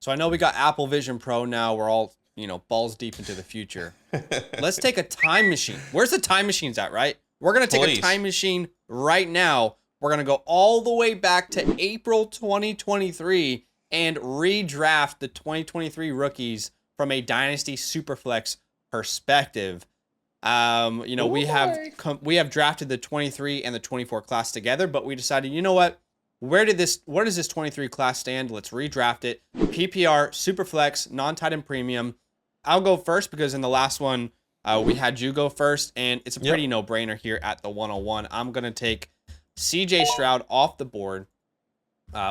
So I know we got Apple Vision Pro now. We're all, balls deep into the future. Let's take a time machine. Where's the time machines at, right? We're going to take a time machine right now. We're going to go all the way back to April 2023 and redraft the 2023 rookies from a Dynasty Superflex perspective. We have drafted the 23 and the 24 class together, but we decided, you know what? Where does this 23 class stand? Let's redraft it. PPR, Superflex, non-tight end premium. I'll go first because in the last one, we had you go first, and it's a pretty no-brainer here at the 101. I'm going to take CJ Stroud off the board.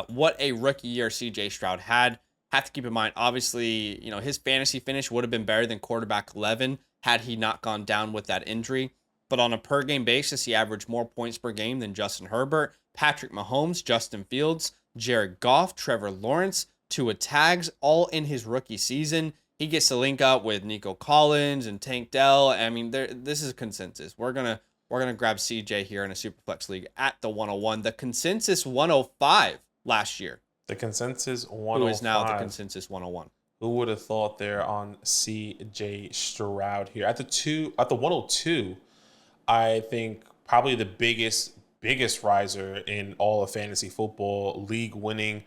What a rookie year CJ Stroud had. Have to keep in mind, obviously, his fantasy finish would have been better than quarterback 11 had he not gone down with that injury. But on a per-game basis, he averaged more points per game than Justin Herbert, Patrick Mahomes, Justin Fields, Jared Goff, Trevor Lawrence, Tua Tags, all in his rookie season. He gets to link up with Nico Collins and Tank Dell. I mean, this is a consensus. We're gonna grab CJ here in a Superflex league at the 101. The consensus 105 last year. The consensus 105. Who is now the consensus 101. Who would have thought there on CJ Stroud here at the 102? I think probably the biggest riser in all of fantasy football, league winning,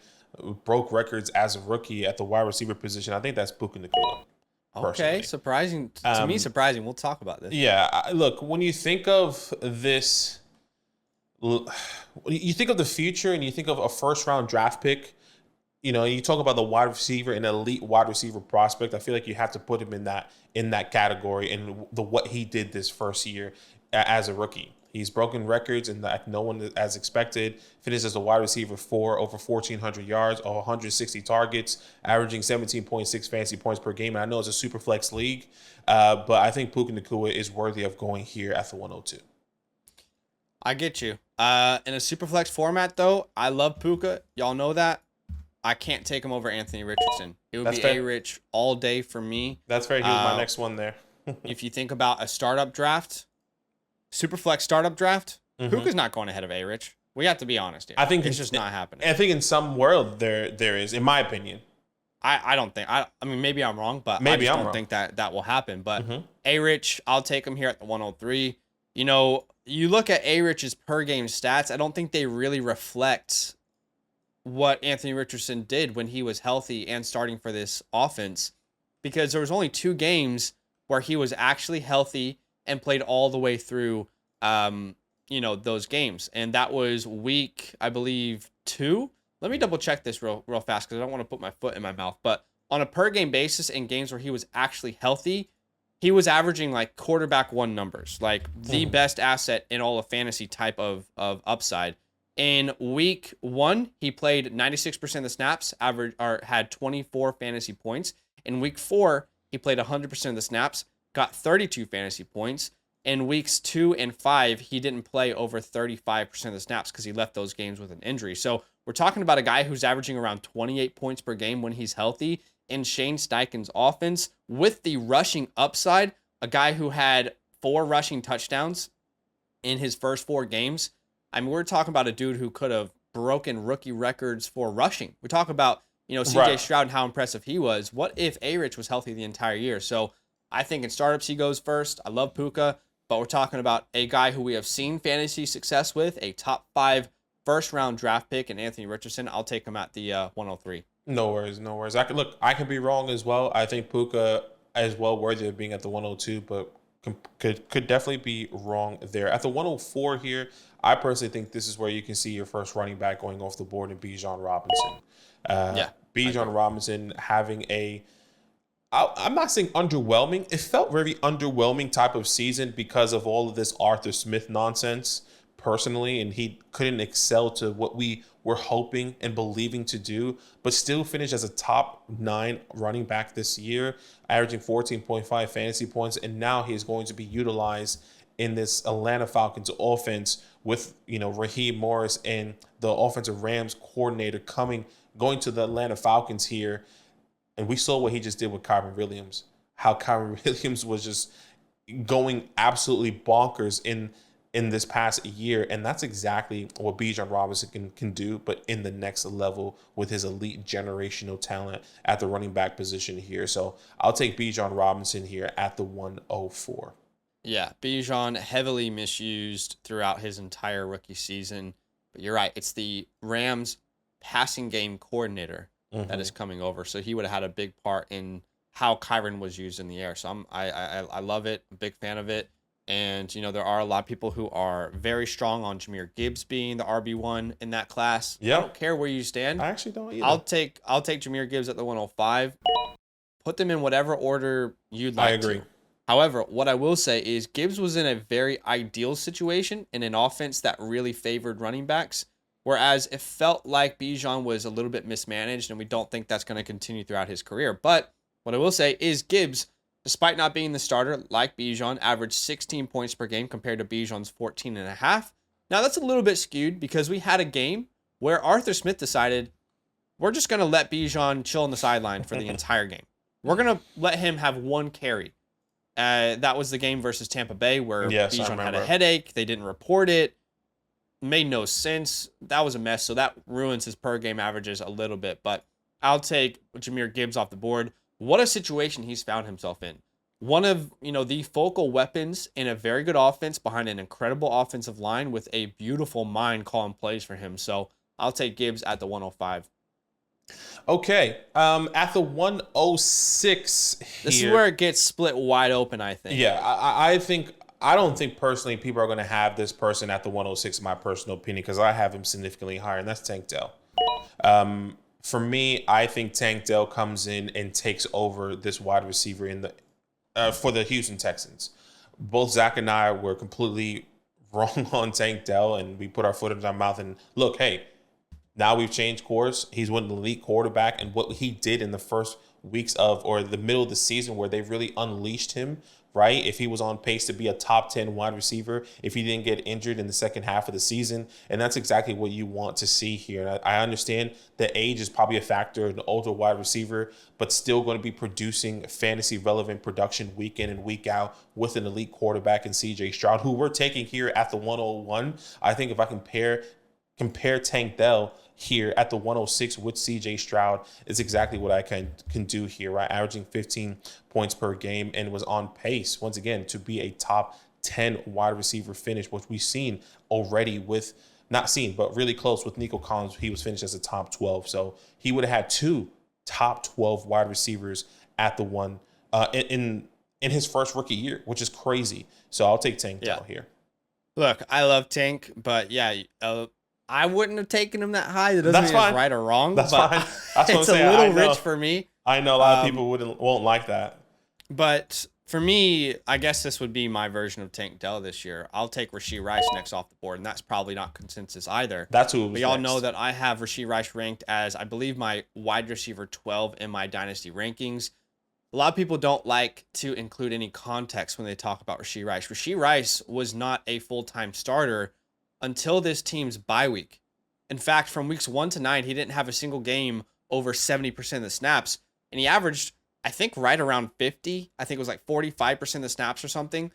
broke records as a rookie at the wide receiver position. I think that's Puka Nacua. Okay, surprising. To me, surprising. We'll talk about this. Yeah, look, when you think of this, you think of the future and you think of a first-round draft pick, you talk about the wide receiver, an elite wide receiver prospect. I feel like you have to put him in that category and what he did this first year as a rookie. He's broken records and like no one as expected. Finished as a wide receiver 4, over 1,400 yards, 160 targets, averaging 17.6 fantasy points per game. And I know it's a super flex league, but I think Puka Nacua is worthy of going here at the 102. I get you. In a super flex format, though, I love Puka. Y'all know that. I can't take him over Anthony Richardson. It would be A-Rich all day for me. That's fair. He was my next one there. If you think about a startup draft, Superflex startup draft, Puka's not going ahead of A-Rich. We have to be honest here. I think it's just not happening. I think in some world there is, in my opinion. I don't think. I mean, maybe I'm wrong, but I just don't think that will happen. But A-Rich, I'll take him here at the 103. You look at A-Rich's per game stats, I don't think they really reflect what Anthony Richardson did when he was healthy and starting for this offense, because there was only 2 games where he was actually healthy and played all the way through, those games. And that was week, I believe, 2. Let me double check this real fast because I don't want to put my foot in my mouth. But on a per game basis in games where he was actually healthy, he was averaging like quarterback 1 numbers, like the best asset in all of fantasy type of upside. In week 1, he played 96% of the snaps, had 24 fantasy points. In week 4, he played 100% of the snaps, got 32 fantasy points. In weeks 2 and 5, he didn't play over 35% of the snaps because he left those games with an injury. So we're talking about a guy who's averaging around 28 points per game when he's healthy in Shane Steichen's offense with the rushing upside, a guy who had 4 rushing touchdowns in his first 4 games. I mean, we're talking about a dude who could have broken rookie records for rushing. We talk about, CJ Stroud and how impressive he was. What if A-Rich was healthy the entire year? So I think in startups he goes first. I love Puka, but we're talking about a guy who we have seen fantasy success with, a top 5 first-round draft pick in Anthony Richardson. I'll take him at the 103. No worries. I can be wrong as well. I think Puka is well worthy of being at the 102, but could definitely be wrong there. At the 104 here, I personally think this is where you can see your first running back going off the board in Bijan Robinson. Bijan Robinson having I'm not saying underwhelming. It felt very underwhelming type of season because of all of this Arthur Smith nonsense personally, and he couldn't excel to what we were hoping and believing to do, but still finished as a top 9 running back this year, averaging 14.5 fantasy points, and now he is going to be utilized in this Atlanta Falcons offense with, Raheem Morris and the offensive Rams coordinator going to the Atlanta Falcons here. And we saw what he just did with Kyren Williams, how Kyren Williams was just going absolutely bonkers in in this past year, and that's exactly what Bijan Robinson can do, but in the next level with his elite generational talent at the running back position here. So I'll take Bijan Robinson here at the 104. Yeah, Bijan heavily misused throughout his entire rookie season. But you're right, it's the Rams passing game coordinator that is coming over. So he would have had a big part in how Kyren was used in the air. So I love it. I'm a big fan of it. And, there are a lot of people who are very strong on Jahmyr Gibbs being the RB1 in that class. Yeah. I don't care where you stand. I actually don't either. I'll take Jahmyr Gibbs at the 105. Put them in whatever order you'd like. I agree. However, what I will say is Gibbs was in a very ideal situation in an offense that really favored running backs, whereas it felt like Bijan was a little bit mismanaged, and we don't think that's going to continue throughout his career. But what I will say is Gibbs, despite not being the starter like Bijan, averaged 16 points per game compared to Bijan's 14.5. Now, that's a little bit skewed because we had a game where Arthur Smith decided we're just going to let Bijan chill on the sideline for the entire game. We're going to let him have one carry. That was the game versus Tampa Bay where Bijan had a headache. They didn't report it. Made no sense. That was a mess. So that ruins his per game averages a little bit. But I'll take Jahmyr Gibbs off the board. What a situation he's found himself in. One of, the focal weapons in a very good offense behind an incredible offensive line with a beautiful mind calling plays for him. So I'll take Gibbs at the 105. Okay. At the 106 here. This is where it gets split wide open, I think. Yeah, I don't think personally people are going to have this person at the 106 in my personal opinion because I have him significantly higher, and that's Tank Dell. For me, I think Tank Dell comes in and takes over this wide receiver in the for the Houston Texans. Both Zach and I were completely wrong on Tank Dell, and we put our foot in our mouth and look, hey, now we've changed course. He's one of the elite quarterback, and what he did in the first weeks of or the middle of the season where they really unleashed him, right? If he was on pace to be a top 10 wide receiver, if he didn't get injured in the second half of the season, and that's exactly what you want to see here. I understand that age is probably a factor, an older wide receiver, but still going to be producing fantasy relevant production week in and week out with an elite quarterback in CJ Stroud, who we're taking here at the 101. I think if I compare Tank Dell here at the 106 with CJ Stroud is exactly what I can do here, right? Averaging 15 points per game and was on pace, once again, to be a top 10 wide receiver finish, which we've seen already with, not seen, but really close with Nico Collins. He was finished as a top 12. So he would have had 2 top 12 wide receivers at the one in his first rookie year, which is crazy. So I'll take Tank Dell here. Look, I love Tank, but I wouldn't have taken him that high. That doesn't mean it's right or wrong. That's but fine. That's it's a little rich for me. I know a lot of people won't like that. But for me, I guess this would be my version of Tank Dell this year. I'll take Rashee Rice next off the board, and that's probably not consensus either. That's who it was. We all know that I have Rashee Rice ranked as, I believe, my wide receiver 12 in my Dynasty rankings. A lot of people don't like to include any context when they talk about Rashee Rice. Rashee Rice was not a full-time starter until this team's bye week. In fact, from weeks 1 to 9, he didn't have a single game over 70% of the snaps, and he averaged, I think, right around 50. I think it was like 45% of the snaps or something.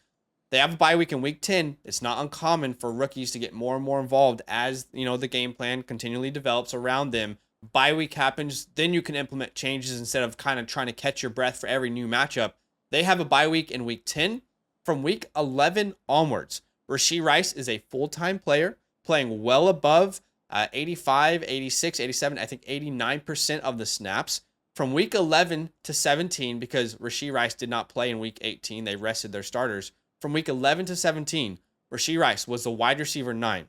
They have a bye week in week 10. It's not uncommon for rookies to get more and more involved as, the game plan continually develops around them. Bye week happens, then you can implement changes instead of kind of trying to catch your breath for every new matchup. They have a bye week in week 10. From week 11 onwards, Rashee Rice is a full-time player playing well above 85, 86, 87, I think 89% of the snaps. From week 11 to 17, because Rashee Rice did not play in week 18, they rested their starters. From week 11 to 17, Rashee Rice was the wide receiver 9.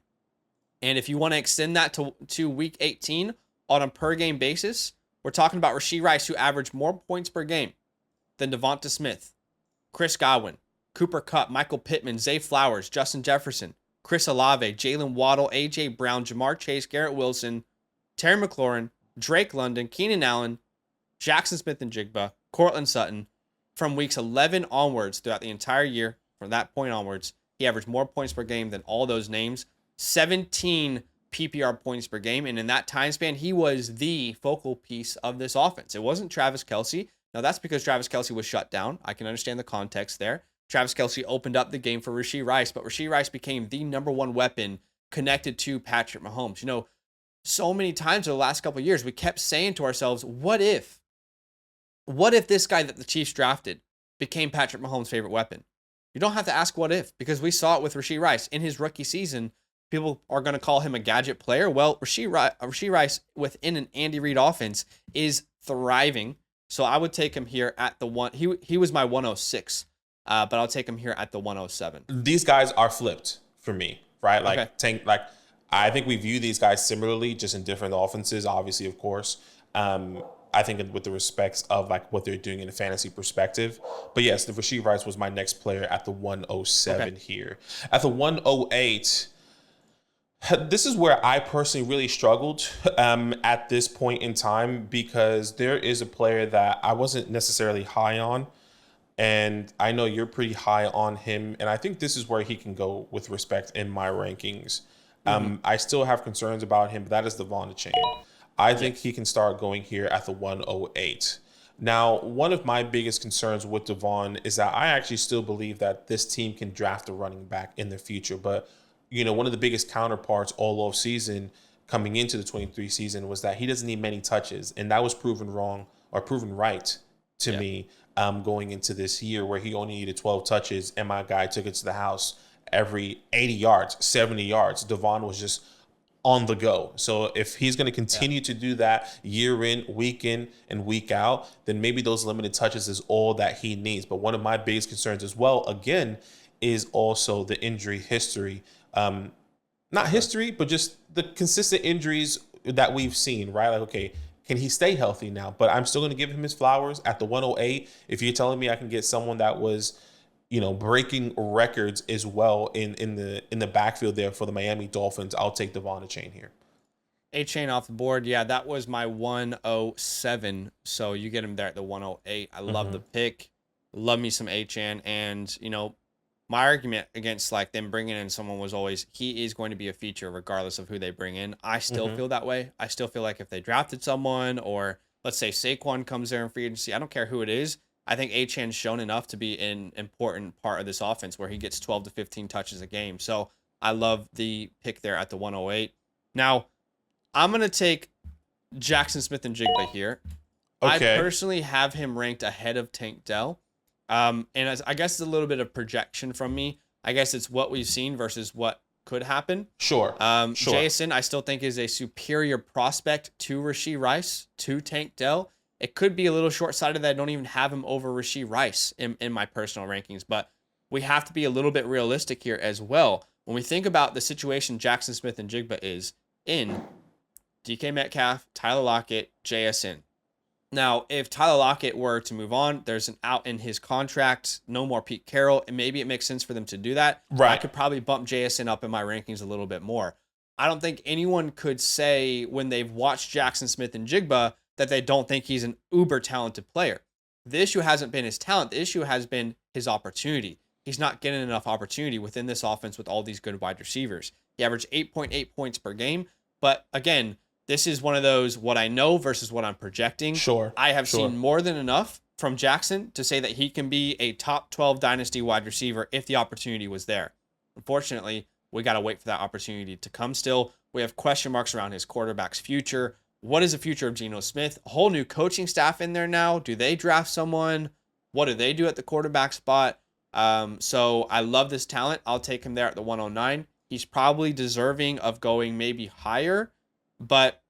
And if you want to extend that to week 18 on a per-game basis, we're talking about Rashee Rice, who averaged more points per game than Devonta Smith, Chris Godwin, Cooper Kupp, Michael Pittman, Zay Flowers, Justin Jefferson, Chris Olave, Jalen Waddle, A.J. Brown, Jamar Chase, Garrett Wilson, Terry McLaurin, Drake London, Keenan Allen, Jackson Smith and Jigba, Cortland Sutton. From weeks 11 onwards throughout the entire year, from that point onwards, he averaged more points per game than all those names, 17 PPR points per game. And in that time span, he was the focal piece of this offense. It wasn't Travis Kelce. Now, that's because Travis Kelce was shut down. I can understand the context there. Travis Kelce opened up the game for Rashee Rice, but Rashee Rice became the number one weapon connected to Patrick Mahomes. You know, so many times over the last couple of years, we kept saying to ourselves, what if this guy that the Chiefs drafted became Patrick Mahomes' favorite weapon? You don't have to ask what if, because we saw it with Rashee Rice in his rookie season. People are going to call him a gadget player. Well, Rashee Rice within an Andy Reid offense is thriving. So I would take him here at the one. He was my 106, but I'll take him here at the 107. These guys are flipped for me, right? Like Okay. I think we view these guys similarly, just in different offenses, obviously, of course. I think with the respects of like what they're doing in a fantasy perspective. But yes, the Rashee Rice was my next player at the 107 here. At the 108, this is where I personally really struggled at this point in time, because there is a player that I wasn't necessarily high on. And I know you're pretty high on him. And I think this is where he can go with respect in my rankings. I still have concerns about him, but that is Devon Chain. I think he can start going here at the 108. Now, one of my biggest concerns with Devon is that I actually still believe that this team can draft a running back in the future. But, you know, one of the biggest counterparts all off season coming into the 23 season was that he doesn't need many touches. And that was proven wrong, or proven right to me going into this year, where he only needed 12 touches and my guy took it to the house every 80 yards, 70 yards. Devon was just on the go. So if he's going to continue to do that year in, and week out, then maybe those limited touches is all that he needs. But one of my biggest concerns as well, again, is also the injury history. Not history, but just the consistent injuries that we've seen, right? Like, okay, can he stay healthy now? But I'm still going to give him his flowers at the 108. If you're telling me I can get someone that was, you know, breaking records as well in the backfield there for the Miami Dolphins, I'll take Devon Chain here. A-Chain off the board. Yeah, that was my 107. So you get him there at the 108. I love the pick. Love me some A-Chan. And, you know, my argument against like them bringing in someone was always he is going to be a feature regardless of who they bring in. I still feel that way. I still feel like if they drafted someone, or let's say Saquon comes there in free agency, I don't care who it is. I think A-Chan's shown enough to be an important part of this offense where he gets 12 to 15 touches a game. So I love the pick there at the 108. Now, I'm going to take Jackson Smith-Njigba here. Okay. I personally have him ranked ahead of Tank Dell. And I guess it's a little bit of projection from me. I guess it's what we've seen versus what could happen. Sure. Jason, I still think, is a superior prospect to Rashee Rice, to Tank Dell. It could be a little short-sighted that I don't even have him over Rashee Rice in my personal rankings, but we have to be a little bit realistic here as well. When we think about the situation Jackson Smith-Njigba is in, DK Metcalf, Tyler Lockett, JSN. Now, if Tyler Lockett were to move on, there's an out in his contract, no more Pete Carroll, and maybe it makes sense for them to do that. Right. I could probably bump JSN up in my rankings a little bit more. I don't think anyone could say when they've watched Jackson Smith-Njigba that they don't think he's an uber talented player. The issue hasn't been his talent. The issue has been his opportunity. He's not getting enough opportunity within this offense with all these good wide receivers. He averaged 8.8 points per game. But again, this is one of those what I know versus what I'm projecting. Sure. I have seen more than enough from Jackson to say that he can be a top 12 dynasty wide receiver if the opportunity was there. Unfortunately, we got to wait for that opportunity to come still. We have question marks around his quarterback's future. What is the future of Geno Smith? A whole new coaching staff in there now. Do they draft someone? What do they do at the quarterback spot? So I love this talent. I'll take him there at the 109. He's probably deserving of going maybe higher, but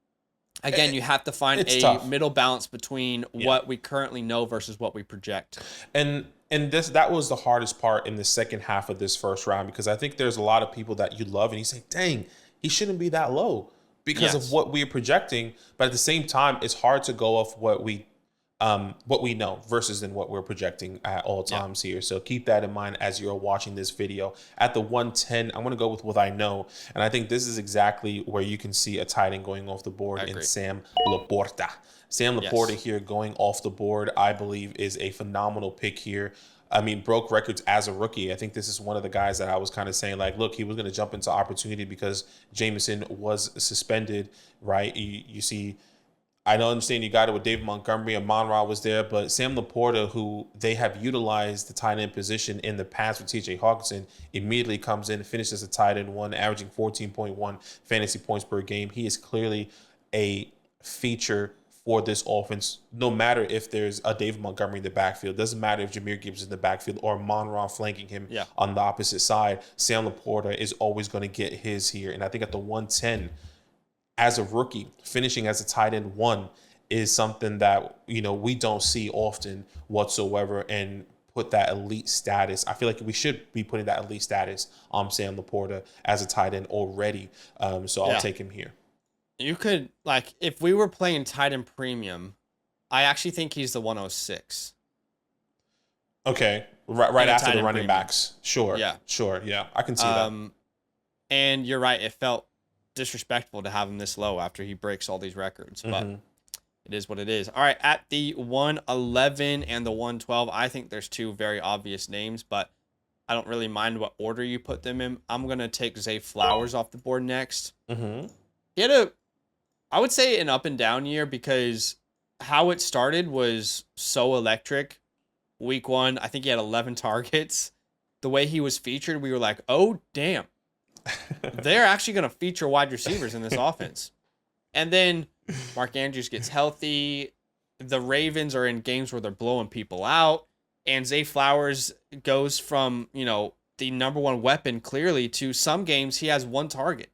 again, you have to find a middle balance between what we currently know versus what we project. And that was the hardest part in the second half of this first round, because I think there's a lot of people that you love and you say, dang, he shouldn't be that low because of what we're projecting. But at the same time, it's hard to go off what we know versus than what we're projecting at all times here. So keep that in mind as you're watching this video. At the 110, I'm going to go with what I know. And I think this is exactly where you can see a tight end going off the board in Sam Laporta. Sam Laporta here going off the board, I believe, is a phenomenal pick here. I mean, broke records as a rookie. I think this is one of the guys that I was kind of saying, like, look, he was going to jump into opportunity because Jameson was suspended, right? You see I don't understand you got it with David Montgomery and Monra was there, but Sam Laporta, who they have utilized the tight end position in the past with TJ Hawkinson, immediately comes in and finishes a tight end one, averaging 14.1 fantasy points per game. He is clearly a feature for this offense, no matter if there's a David Montgomery in the backfield. Doesn't matter if Jahmyr Gibbs is in the backfield or Monra flanking him on the opposite side. Sam Laporta is always going to get his here. And I think at the 110, as a rookie, finishing as a tight end one is something that, we don't see often whatsoever, and put that elite status. I feel like we should be putting that elite status on Sam Laporta as a tight end already. So I'll take him here. You could, if we were playing tight end premium, I actually think he's the 106. Okay. Right after the running backs. Sure. Yeah. Sure. Yeah. I can see that. And you're right. It felt disrespectful to have him this low after he breaks all these records, but it is what it is. All right, at the 111 and the 112, I think there's two very obvious names, but I don't really mind what order you put them in. I'm gonna take Zay Flowers off the board next. He had I would say an up and down year, because how it started was so electric. Week 1, I think he had 11 targets. The way he was featured, we were like, oh damn. They're actually going to feature wide receivers in this offense. And then Mark Andrews gets healthy. The Ravens are in games where they're blowing people out. And Zay Flowers goes from, the number one weapon clearly to some games he has one target.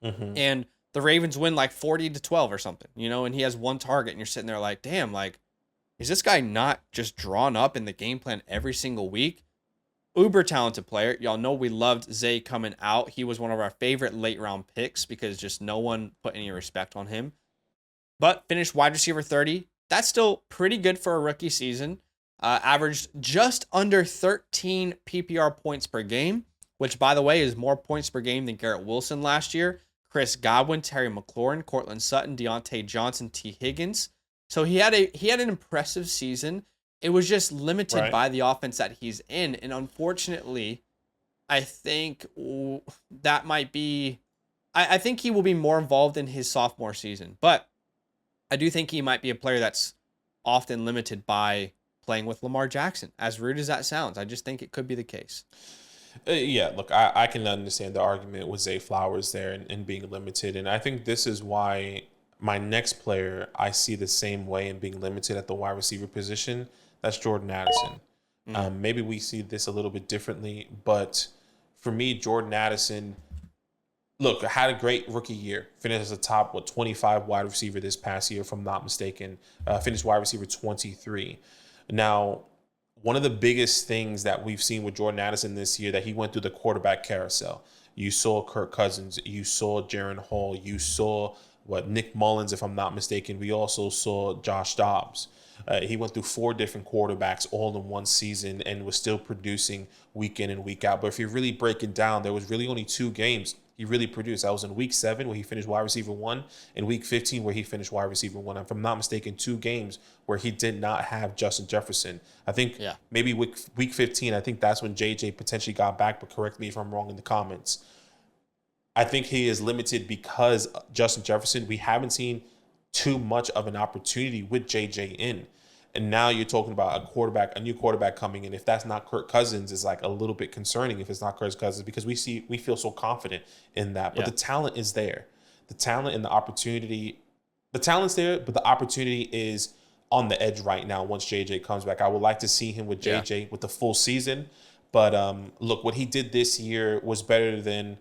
And the Ravens win 40-12 or something, and he has one target. And you're sitting there like, damn, is this guy not just drawn up in the game plan every single week? Uber talented player. Y'all know we loved Zay coming out. He was one of our favorite late round picks because just no one put any respect on him. But finished wide receiver 30. That's still pretty good for a rookie season. Averaged just under 13 PPR points per game, which, by the way, is more points per game than Garrett Wilson last year, Chris Godwin, Terry McLaurin, Cortland Sutton, Deontay Johnson, T. Higgins. So he had an impressive season. It was just limited by the offense that he's in. And unfortunately, I think that might be... I think he will be more involved in his sophomore season. But I do think he might be a player that's often limited by playing with Lamar Jackson. As rude as that sounds, I just think it could be the case. Yeah, look, I can understand the argument with Zay Flowers there and being limited. And I think this is why my next player I see the same way in being limited at the wide receiver position. That's Jordan Addison. Maybe we see this a little bit differently, but for me, Jordan Addison, look, had a great rookie year. Finished as a top 25 wide receiver this past year, if I'm not mistaken. Finished wide receiver 23. Now, one of the biggest things that we've seen with Jordan Addison this year, that he went through the quarterback carousel. You saw Kirk Cousins, you saw Jaron Hall, you saw Nick Mullins, if I'm not mistaken. We also saw Josh Dobbs. He went through 4 different quarterbacks all in one season and was still producing week in and week out. But if you really break it down, there was really only 2 games he really produced. That was in week 7 where he finished wide receiver 1 and week 15 where he finished wide receiver 1. If I'm not mistaken, 2 games where he did not have Justin Jefferson. I think maybe week 15, I think that's when JJ potentially got back, but correct me if I'm wrong in the comments. I think he is limited because Justin Jefferson, we haven't seen too much of an opportunity with JJ in. And now you're talking about a new quarterback coming in. If that's not Kirk Cousins, is a little bit concerning if it's not Kirk Cousins, because we feel so confident in that. But the talent is there. The talent and the opportunity, the talent's there, but the opportunity is on the edge right now once JJ comes back. I would like to see him with JJ with the full season. But look, what he did this year was better than,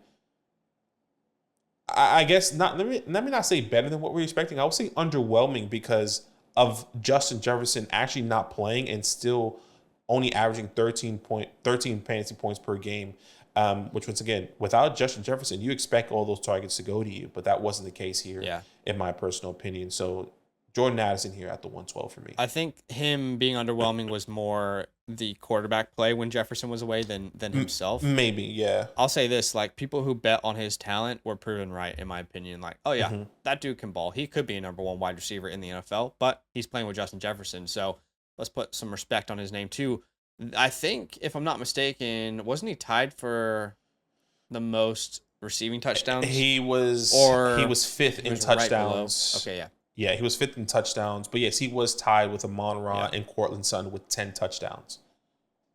I guess not. Let me not say better than what we're expecting. I would say underwhelming because of Justin Jefferson actually not playing and still only averaging 13 fantasy points per game. Which, once again, without Justin Jefferson, you expect all those targets to go to you, but that wasn't the case here, in my personal opinion. So Jordan Addison here at the 112 for me. I think him being underwhelming was more the quarterback play when Jefferson was away than himself. Maybe, yeah. I'll say this, people who bet on his talent were proven right, in my opinion. That dude can ball. He could be a number 1 wide receiver in the NFL, but he's playing with Justin Jefferson. So let's put some respect on his name too. I think, if I'm not mistaken, wasn't he tied for the most receiving touchdowns? He was 5th in touchdowns. Right. Okay, yeah. Yeah, he was fifth in touchdowns. But yes, he was tied with Amon-Ra and Courtland Sutton with 10 touchdowns.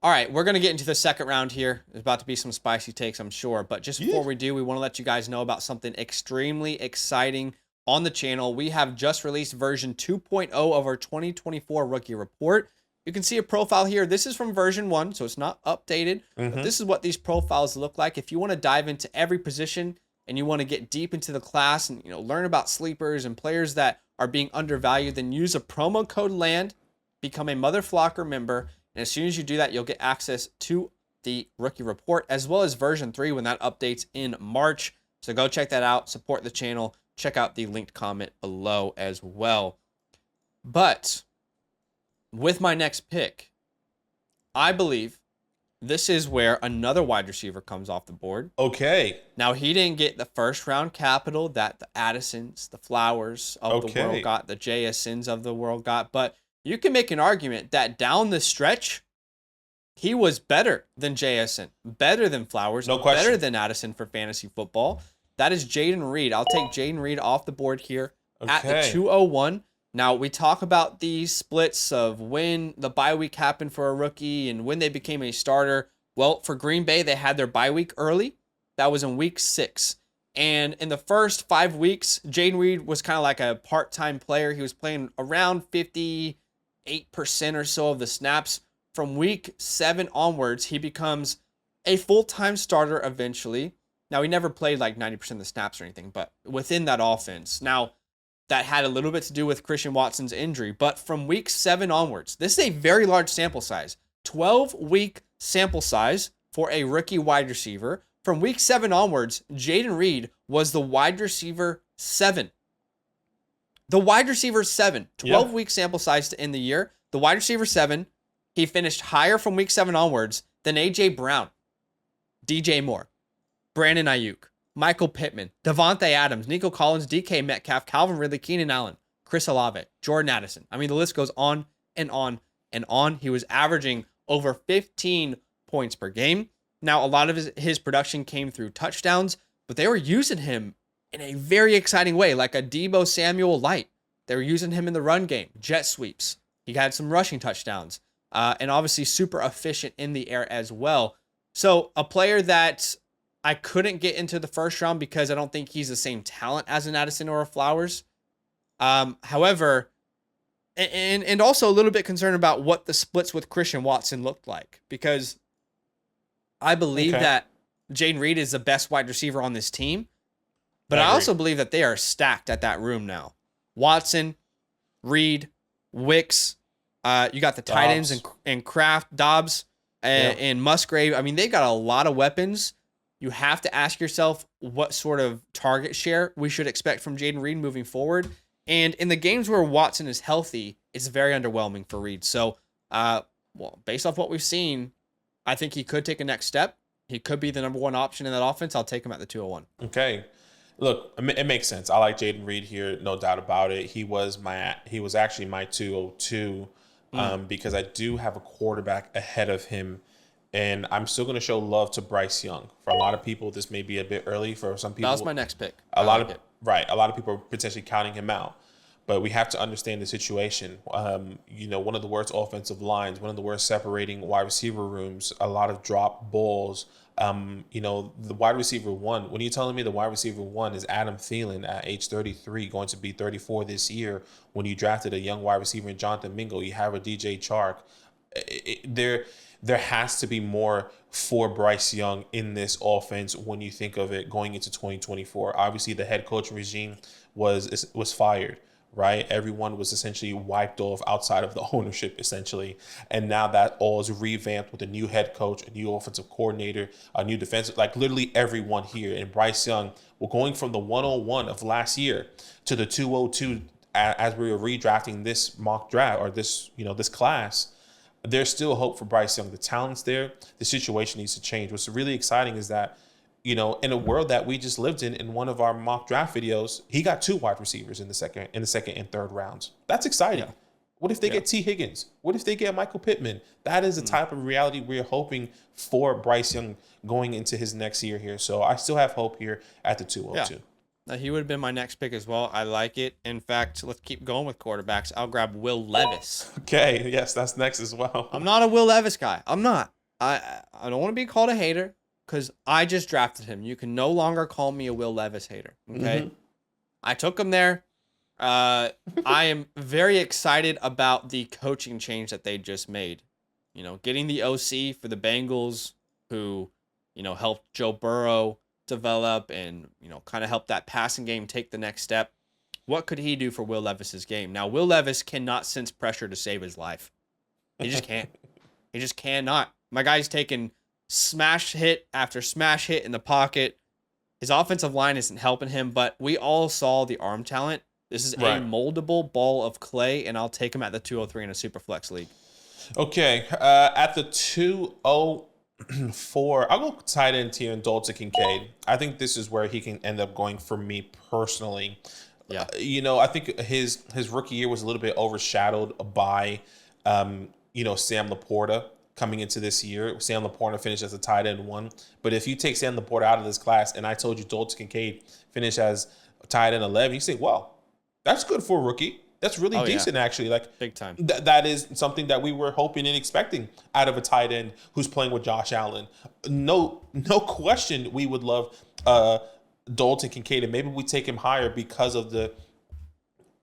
All right, we're going to get into the second round here. There's about to be some spicy takes, I'm sure. But just before we do, we want to let you guys know about something extremely exciting on the channel. We have just released version 2.0 of our 2024 rookie report. You can see a profile here. This is from version 1, so it's not updated. But this is what these profiles look like. If you want to dive into every position and you want to get deep into the class and learn about sleepers and players that are being undervalued, then use a promo code LAND, become a Mother Flocker member, and as soon as you do that, you'll get access to the rookie report as well as version 3 when that updates in March. So go check that out, support the channel, check out the linked comment below as well. But with my next pick, I believe this is where another wide receiver comes off the board. Okay. Now, he didn't get the first round capital that the Addisons, the Flowers of the world got, the JSNs of the world got. But you can make an argument that down the stretch, he was better than JSN, better than Flowers, better than Addison for fantasy football. That is Jayden Reed. I'll take Jayden Reed off the board here at the 201. Now, we talk about these splits of when the bye week happened for a rookie and when they became a starter. Well, for Green Bay, they had their bye week early. That was in week 6. And in the first 5 weeks, Jayden Reed was kind of like a part-time player. He was playing around 58% or so of the snaps. From week 7 onwards, he becomes a full-time starter eventually. Now, he never played like 90% of the snaps or anything, but within that offense. Now, that had a little bit to do with Christian Watson's injury. But from week 7 onwards, this is a very large sample size. 12-week sample size for a rookie wide receiver. From week 7 onwards, Jayden Reed was the wide receiver 7. The wide receiver 7. 12-week sample size to end the year. The wide receiver 7. He finished higher from week 7 onwards than A.J. Brown, DJ Moore, Brandon Ayuk, Michael Pittman, Devontae Adams, Nico Collins, DK Metcalf, Calvin Ridley, Keenan Allen, Chris Olave, Jordan Addison. I mean, the list goes on and on and on. He was averaging over 15 points per game. Now, a lot of his production came through touchdowns, but they were using him in a very exciting way, like a Deebo Samuel light. They were using him in the run game, jet sweeps. He had some rushing touchdowns, and obviously super efficient in the air as well. So a player that I couldn't get into the first round because I don't think he's the same talent as an Addison or a Flowers. However, and also a little bit concerned about what the splits with Christian Watson looked like, because I believe that Jayden Reed is the best wide receiver on this team, but I also believe that they are stacked at that room now. Watson, Reed, Wicks, you got the tight ends and Kraft, Dobbs, and Musgrave. I mean, they got a lot of weapons. You have to ask yourself what sort of target share we should expect from Jayden Reed moving forward. And in the games where Watson is healthy, it's very underwhelming for Reed. So, based off what we've seen, I think he could take a next step. He could be the number 1 option in that offense. I'll take him at the 201. Okay. Look, it makes sense. I like Jayden Reed here, no doubt about it. He was actually my 202 because I do have a quarterback ahead of him. And I'm still going to show love to Bryce Young. For a lot of people, this may be a bit early. For some people, that was my next pick. A lot of people are potentially counting him out. But we have to understand the situation. One of the worst offensive lines, one of the worst separating wide receiver rooms, a lot of drop balls. The wide receiver 1. When you're telling me the wide receiver 1 is Adam Thielen at age 33, going to be 34 this year, when you drafted a young wide receiver in Jonathan Mingo, you have a DJ Chark. There has to be more for Bryce Young in this offense when you think of it going into 2024. Obviously, the head coach regime was fired, right? Everyone was essentially wiped off outside of the ownership, essentially. And now that all is revamped with a new head coach, a new offensive coordinator, a new defensive, like literally everyone here. And Bryce Young, we're going from the 101 of last year to the 202 as we were redrafting this mock draft or this class. There's still hope for Bryce Young. The talent's there. The situation needs to change. What's really exciting is that, in a world that we just lived in one of our mock draft videos, he got 2 wide receivers in the second and third rounds. That's exciting. Yeah. What if they get T. Higgins? What if they get Michael Pittman? That is the type of reality we're hoping for Bryce Young going into his next year here. So I still have hope here at the 202. He would have been my next pick as well. I like it. In fact, let's keep going with quarterbacks. I'll grab Will Levis. Okay, yes, that's next as well. I'm not a Will Levis guy. I'm not. I don't want to be called a hater because I just drafted him. You can no longer call me a Will Levis hater. Okay. Mm-hmm. I took him there. I am very excited about the coaching change that they just made. Getting the OC for the Bengals, who, helped Joe Burrow develop and, kind of help that passing game take the next step. What could he do for Will Levis's game? Now, Will Levis cannot sense pressure to save his life. He just can't. He just cannot. My guy's taking smash hit after smash hit in the pocket. His offensive line isn't helping him, but we all saw the arm talent. This is a moldable ball of clay, and I'll take him at the 203 in a super flex league. Okay, at the 204, I'll go tight end here in Dalton Kincaid. I think this is where he can end up going for me personally. Yeah. I think his rookie year was a little bit overshadowed by, Sam Laporta coming into this year. Sam Laporta finished as a tight end 1. But if you take Sam Laporta out of this class, and I told you Dalton Kincaid finished as tight end 11, you say, well, that's good for a rookie. That's really decent, actually. Like, big time. That is something that we were hoping and expecting out of a tight end who's playing with Josh Allen. No question, we would love Dalton Kincaid, and maybe we take him higher because of the.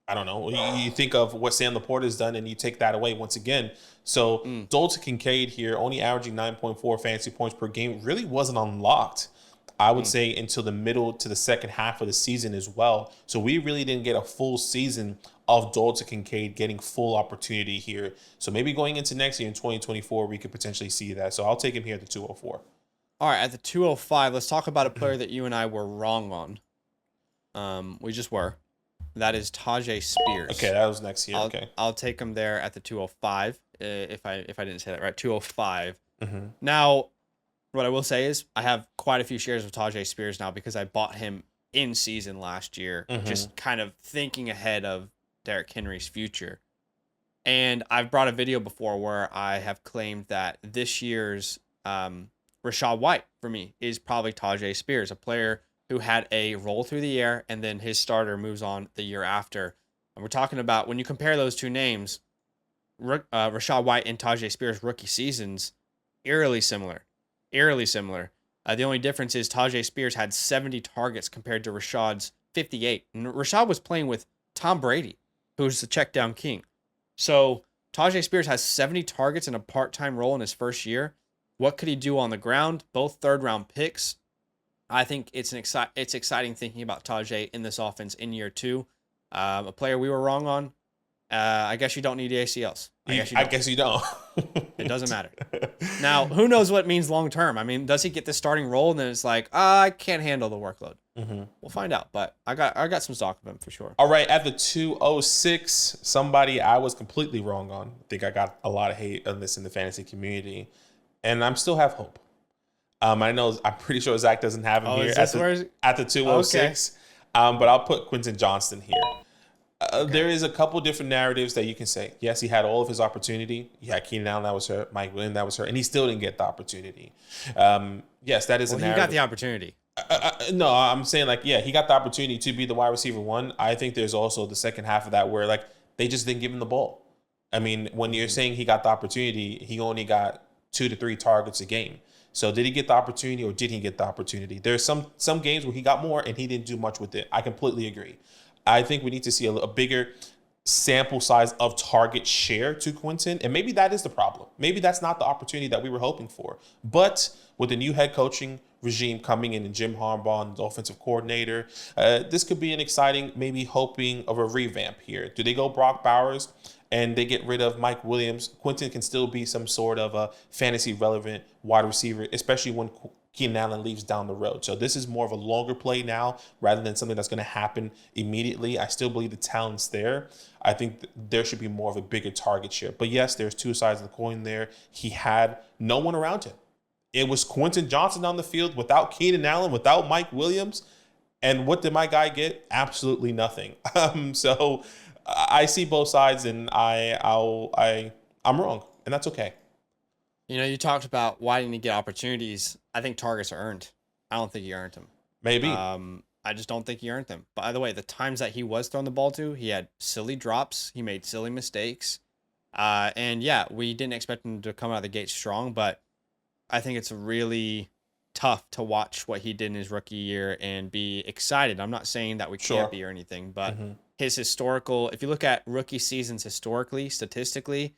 I don't know. You think of what Sam Laporta has done, and you take that away once again. So Dalton Kincaid here, only averaging 9.4 fantasy points per game, really wasn't unlocked, I would say, until the middle to the second half of the season as well. So we really didn't get a full season of Dalton Kincaid getting full opportunity here. So maybe going into next year in 2024, we could potentially see that. So I'll take him here at the 204. All right, at the 205, let's talk about a player that you and I were wrong on. We just were. That is Tajay Spears. Okay, that was next year. I'll take him there at the 205. If I didn't say that right, 205. Mm-hmm. Now, what I will say is I have quite a few shares of Tajay Spears now because I bought him in season last year, just kind of thinking ahead of Derrick Henry's future. And I've brought a video before where I have claimed that this year's Rachaad White for me is probably Tajay Spears, a player who had a roll through the air and then his starter moves on the year after. And we're talking about when you compare those two names, Rachaad White and Tajay Spears' rookie seasons, eerily similar. The only difference is Tajay Spears had 70 targets compared to Rashaad's 58. And Rachaad was playing with Tom Brady, who's the check down king. So Tajay Spears has 70 targets in a part-time role in his first year. What could he do on the ground? Both third-round picks. I think it's exciting thinking about Tajay in this offense in year 2. A player we were wrong on. I guess you don't need ACLs. I guess you don't. It doesn't matter. Now, who knows what it means long term? I mean, does he get the starting role and then it's like, I can't handle the workload? We'll find out. But I got some stock of him for sure. All right, at the 206, somebody I was completely wrong on. I think I got a lot of hate on this in the fantasy community, and I still have hope. I'm pretty sure Zach doesn't have him here at the 206. Okay. But I'll put Quentin Johnston here. Okay. There is a couple different narratives that you can say. Yes, he had all of his opportunity. Yeah, Keenan Allen, that was hurt. Mike Williams, that was hurt. And he still didn't get the opportunity. Yes, that is a narrative. He got the opportunity. No, I'm saying he got the opportunity to be the wide receiver 1. I think there's also the second half of that where they just didn't give him the ball. I mean, when you're saying he got the opportunity, he only got 2 to 3 targets a game. So did he get the opportunity or didn't he get the opportunity? There's some games where he got more and he didn't do much with it. I completely agree. I think we need to see a bigger sample size of target share to Quentin, and maybe that is the problem. Maybe that's not the opportunity that we were hoping for. But with the new head coaching regime coming in and Jim Harbaugh, the offensive coordinator, this could be an exciting, maybe hoping of a revamp here. Do they go Brock Bowers and they get rid of Mike Williams? Quentin can still be some sort of a fantasy relevant wide receiver, especially when Keenan Allen leaves down the road. So this is more of a longer play now rather than something that's going to happen immediately. I still believe the talent's there. I think there should be more of a bigger target share. But yes, there's two sides of the coin there. He had no one around him. It was Quentin Johnston on the field without Keenan Allen, without Mike Williams. And what did my guy get? Absolutely nothing. So I see both sides, and I'm wrong, and that's okay. You talked about why didn't he get opportunities. I think targets are earned. I don't think he earned them. Maybe. I just don't think he earned them. By the way, the times that he was throwing the ball to, he had silly drops. He made silly mistakes. And yeah, we didn't expect him to come out of the gate strong, but I think it's really tough to watch what he did in his rookie year and be excited. I'm not saying that we can't be or anything, but his historical, if you look at rookie seasons historically, statistically,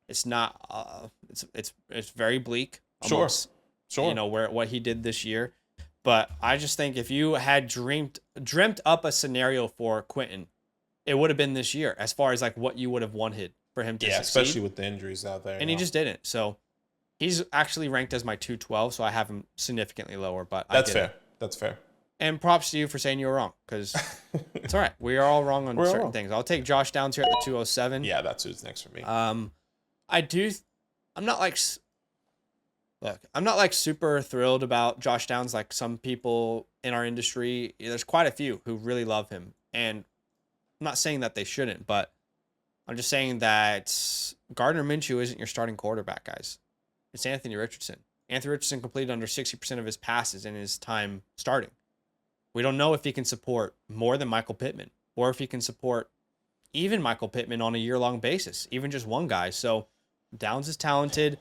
it's not, it's very bleak. Almost, Sure. You know, what he did this year. But I just think if you had dreamt up a scenario for Quentin, it would have been this year as far as like what you would have wanted for him to succeed. Especially with the injuries out there. And he just didn't. So he's actually ranked as my 212, so I have him significantly lower. But that's fair. That's fair. And props to you for saying you were wrong, because it's all right. We are all wrong on certain things. I'll take Josh Downs here at the 207. Yeah, that's who's next for me. I'm not like super thrilled about Josh Downs like some people in our industry. There's quite a few who really love him, and I'm not saying that they shouldn't, but I'm just saying that Gardner Minshew isn't your starting quarterback, guys. It's Anthony Richardson. Anthony Richardson completed under 60% of his passes in his time starting. We don't know if he can support more than Michael Pittman, or if he can support even Michael Pittman on a year-long basis, even just one guy. So Downs is talented,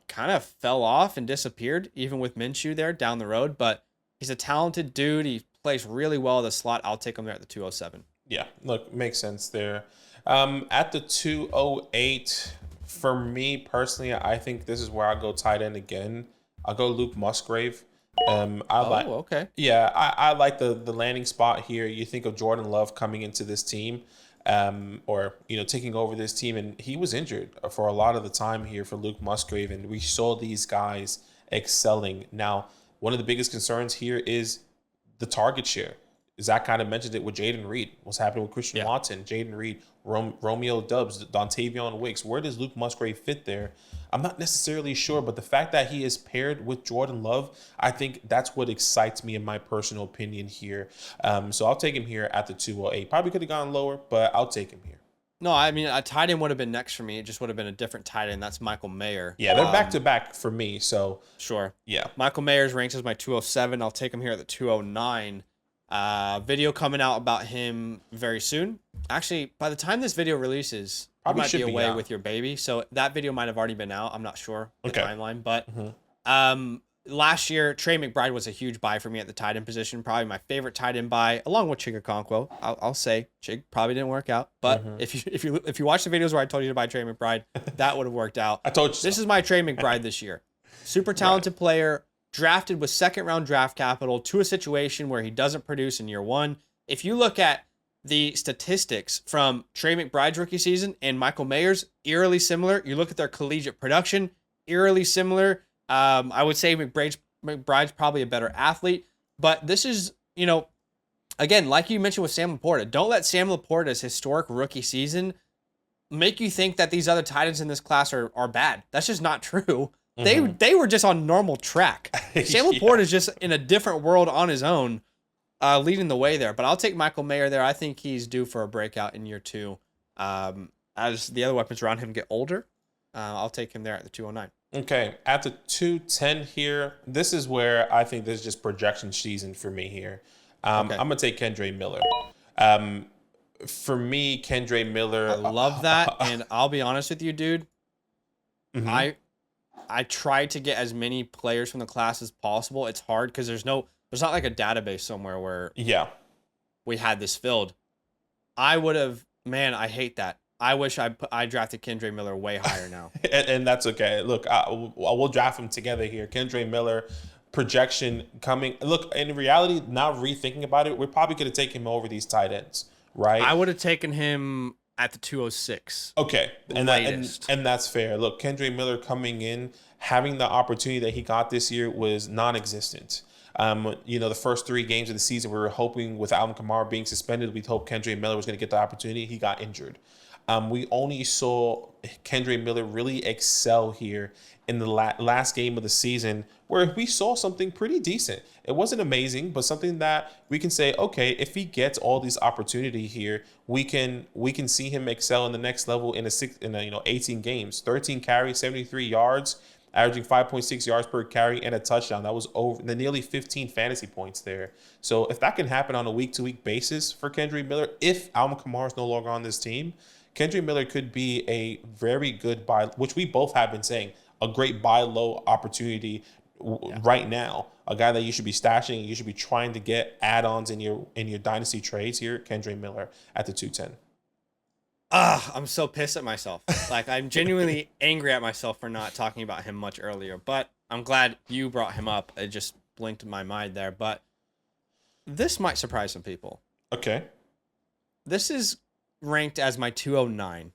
kind of fell off and disappeared, even with Minshew there down the road, but he's a talented dude. He plays really well at the slot. I'll take him there at the 207. Yeah, look, makes sense there. At the 208, for me personally, I think this is where I'll go tight end again. I'll go Luke Musgrave. Okay. Yeah, I like the landing spot here. You think of Jordan Love coming into this team, or taking over this team, and he was injured for a lot of the time here for Luke Musgrave, and we saw these guys excelling. Now, one of the biggest concerns here is the target share. Zach kind of mentioned it with Jaden Reed. What's happening with Christian Watson, Jaden Reed, Romeo Dubs, Dontavion Wicks. Where does Luke Musgrave fit there? I'm not necessarily sure, but the fact that he is paired with Jordan Love, I think that's what excites me in my personal opinion here. So I'll take him here at the 208. Probably could have gone lower, but I'll take him here. No, I mean, a tight end would have been next for me. It just would have been a different tight end. That's Michael Mayer. Yeah, they're back-to-back for me, so. Sure. Yeah. Michael Mayer's ranked as my 207. I'll take him here at the 209. Video coming out about him very soon. Actually, by the time this video releases, you might be away with your baby, so that video might have already been out. I'm not sure the timeline, but last year Trey McBride was a huge buy for me at the tight end position. Probably my favorite tight end buy, along with Chig Okonkwo. I'll say Chig probably didn't work out, but if you watch the videos where I told you to buy Trey McBride, that would have worked out. I told you this is my Trey McBride this year. Super talented player. Drafted with second-round draft capital to a situation where he doesn't produce in year one. If you look at the statistics from Trey McBride's rookie season and Michael Mayer's, eerily similar. You look at their collegiate production, eerily similar. I would say McBride's probably a better athlete, but this is, again, like you mentioned with Sam Laporta, don't let Sam Laporta's historic rookie season make you think that these other tight ends in this class are bad. That's just not true. They were just on normal track. Sam Laporta is just in a different world on his own, leading the way there. But I'll take Michael Mayer there. I think he's due for a breakout in year two. As the other weapons around him get older, I'll take him there at the 209. Okay, at the 210 here, this is where I think this is just projection season for me here. I'm going to take Kendre Miller. For me, Kendre Miller. I love that, and I'll be honest with you, dude. I tried to get as many players from the class as possible. It's hard because there's not like a database somewhere where we had this filled. I would have, I hate that. I wish I drafted Kendre Miller way higher now. and that's okay. Look, we'll draft them together here. Kendre Miller projection coming. Look, in reality, now rethinking about it, we're probably going to take him over these tight ends, right? I would have taken him at the 206. Okay, and that's fair. Look, Kendre Miller coming in, having the opportunity that he got this year was non-existent. The first 3 games of the season, we were hoping with Alvin Kamara being suspended, we'd hope Kendre Miller was going to get the opportunity. He got injured. We only saw Kendre Miller really excel here in the last game of the season, where we saw something pretty decent. It wasn't amazing, but something that we can say, okay, if he gets all these opportunity here, we can see him excel in the next level in 18 games, 13 carries, 73 yards. averaging 5.6 yards per carry and a touchdown. That was over the nearly 15 fantasy points there. So if that can happen on a week-to-week basis for Kendrick Miller, if Alvin Kamara is no longer on this team, Kendrick Miller could be a very good buy, which we both have been saying, a great buy low opportunity right now. A guy that you should be stashing, you should be trying to get add-ons in your dynasty trades here. Kendrick Miller at the 210. I'm so pissed at myself. Like, I'm genuinely angry at myself for not talking about him much earlier. But I'm glad you brought him up. It just blinked in my mind there. But this might surprise some people. Okay. This is ranked as my 209.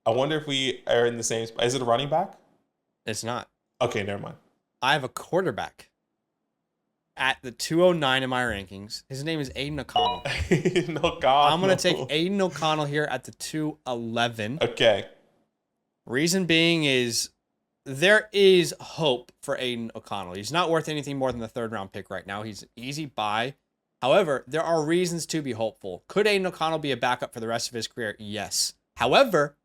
I wonder if we are in the same spot. Is it a running back? It's not. Okay, never mind. I have a quarterback at the 209 in my rankings. His name is Aiden O'Connell. I'm going to take Aiden O'Connell here at the 211. Okay. Reason being is there is hope for Aiden O'Connell. He's not worth anything more than the 3rd round pick right now. He's an easy buy. However, there are reasons to be hopeful. Could Aiden O'Connell be a backup for the rest of his career? Yes. However,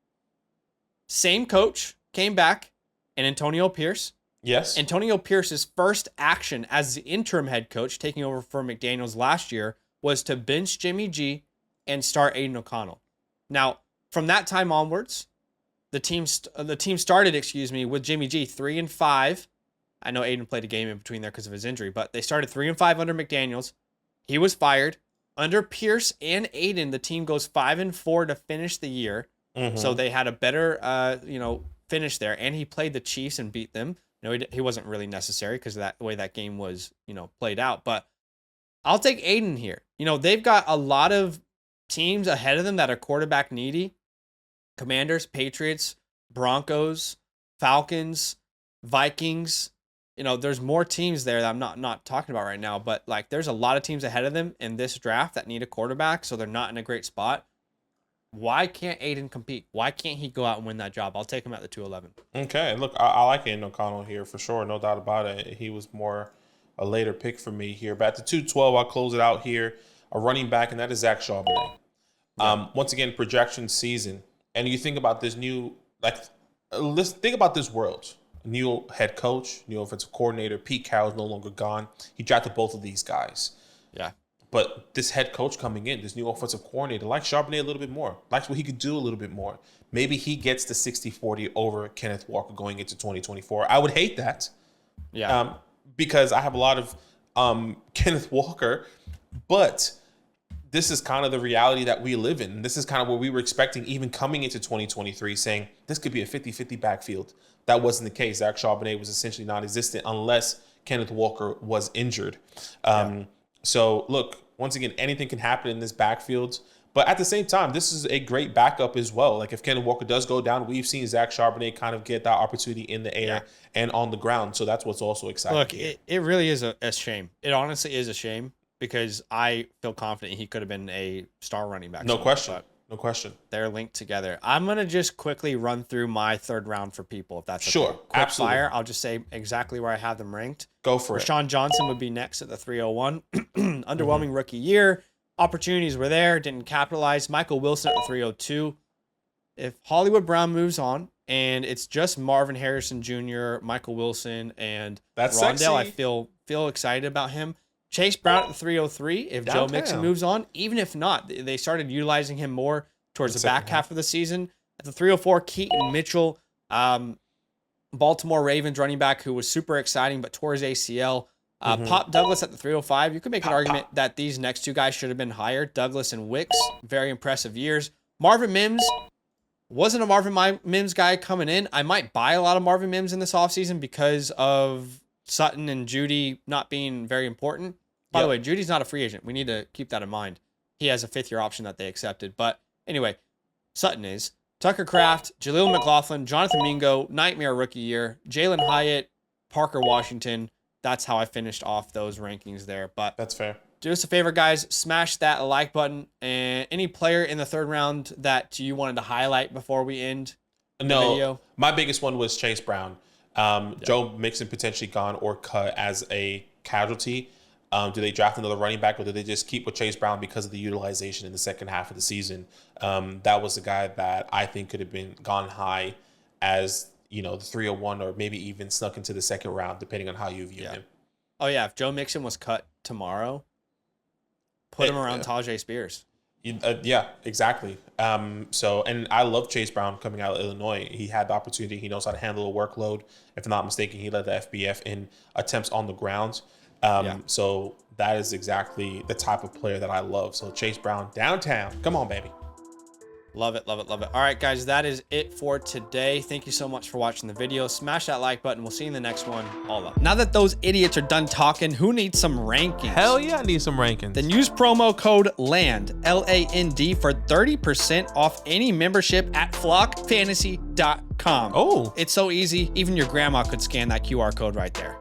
same coach came back, and Antonio Pierce. Yes. Antonio Pierce's first action as the interim head coach, taking over for McDaniels last year, was to bench Jimmy G and start Aiden O'Connell. Now, from that time onwards, the team started, with Jimmy G 3-5. I know Aiden played a game in between there because of his injury, but they started 3-5 under McDaniels. He was fired. Under Pierce and Aiden, the team goes 5-4 to finish the year. Mm-hmm. So they had a better, finish there, and he played the Chiefs and beat them. He wasn't really necessary because of the way that game was, played out. But I'll take Aiden here. They've got a lot of teams ahead of them that are quarterback needy. Commanders, Patriots, Broncos, Falcons, Vikings. There's more teams there that I'm not talking about right now. But, there's a lot of teams ahead of them in this draft that need a quarterback, so they're not in a great spot. Why can't Aiden compete? Why can't he go out and win that job? I'll take him at the 211. Okay, look, I like Aiden O'Connell here for sure, no doubt about it. He was more a later pick for me here. But at the 212, I'll close it out here. A running back, and that is Zach Charbonnet. Once again, projection season. And you think about this let's think about this world. New head coach, new offensive coordinator. Pete Carroll's no longer gone. He drafted both of these guys. Yeah. But this head coach coming in, this new offensive coordinator, likes Charbonnet a little bit more, likes what he could do a little bit more. Maybe he gets the 60-40 over Kenneth Walker going into 2024. I would hate that. Yeah. Because I have a lot of Kenneth Walker, but this is kind of the reality that we live in. This is kind of what we were expecting even coming into 2023, saying this could be a 50-50 backfield. That wasn't the case. Zach Charbonnet was essentially non-existent unless Kenneth Walker was injured. So, look, once again, anything can happen in this backfield. But at the same time, this is a great backup as well. Like, if Kenneth Walker does go down, we've seen Zach Charbonnet kind of get that opportunity in the air and on the ground. So that's what's also exciting. Look, it really is a shame. It honestly is a shame because I feel confident he could have been a star running back. No question. No question. They're linked together. I'm going to just quickly run through my 3rd round for people, if that's okay. Sure. Quick Absolutely. fire. I'll just say exactly where I have them ranked. Go for it. Rashawn Johnson would be next at the 301. Underwhelming rookie year. Opportunities were there. Didn't capitalize. Michael Wilson at the 302. If Hollywood Brown moves on and it's just Marvin Harrison Jr., Michael Wilson, and that's Rondale, sexy. I feel excited about him. Chase Brown at the 303. If Joe Mixon moves on, even if not, they started utilizing him more towards the back half of the season. At the 304, Keaton Mitchell, Baltimore Ravens running back who was super exciting but tore his ACL. Pop Douglas at the 305. You could make an argument that these next two guys should have been higher. Douglas and Wicks, very impressive years. Marvin Mims, wasn't a Marvin Mims guy coming in. I might buy a lot of Marvin Mims in this offseason because of Sutton and Judy not being very important. By the way, Judy's not a free agent. We need to keep that in mind. He has a 5th-year option that they accepted. But anyway, Sutton is. Tucker Kraft, Jaleel McLaughlin, Jonathan Mingo, nightmare rookie year, Jalen Hyatt, Parker Washington. That's how I finished off those rankings there. But that's fair. Do us a favor, guys. Smash that like button. And any player in the 3rd round that you wanted to highlight before we end the video? My biggest one was Chase Brown. Joe Mixon potentially gone or cut as a casualty. Do they draft another running back, or do they just keep with Chase Brown because of the utilization in the second half of the season? That was a guy that I think could have been gone high as you know, the 301 or maybe even snuck into the second round, depending on how you view him. Oh yeah, if Joe Mixon was cut tomorrow, put him around Tajay Spears. Yeah, exactly. So, and I love Chase Brown coming out of Illinois. He had the opportunity. He knows how to handle a workload. If I'm not mistaken, he led the FBF in attempts on the ground. So that is exactly the type of player that I love. So Chase Brown downtown. Come on, baby. Love it, love it, love it. All right, guys, that is it for today. Thank you so much for watching the video. Smash that like button. We'll see you in the next one. All up. Now that those idiots are done talking, who needs some rankings? Hell yeah, I need some rankings. Then use promo code LAND, LAND, for 30% off any membership at flockfantasy.com. Oh. It's so easy. Even your grandma could scan that QR code right there.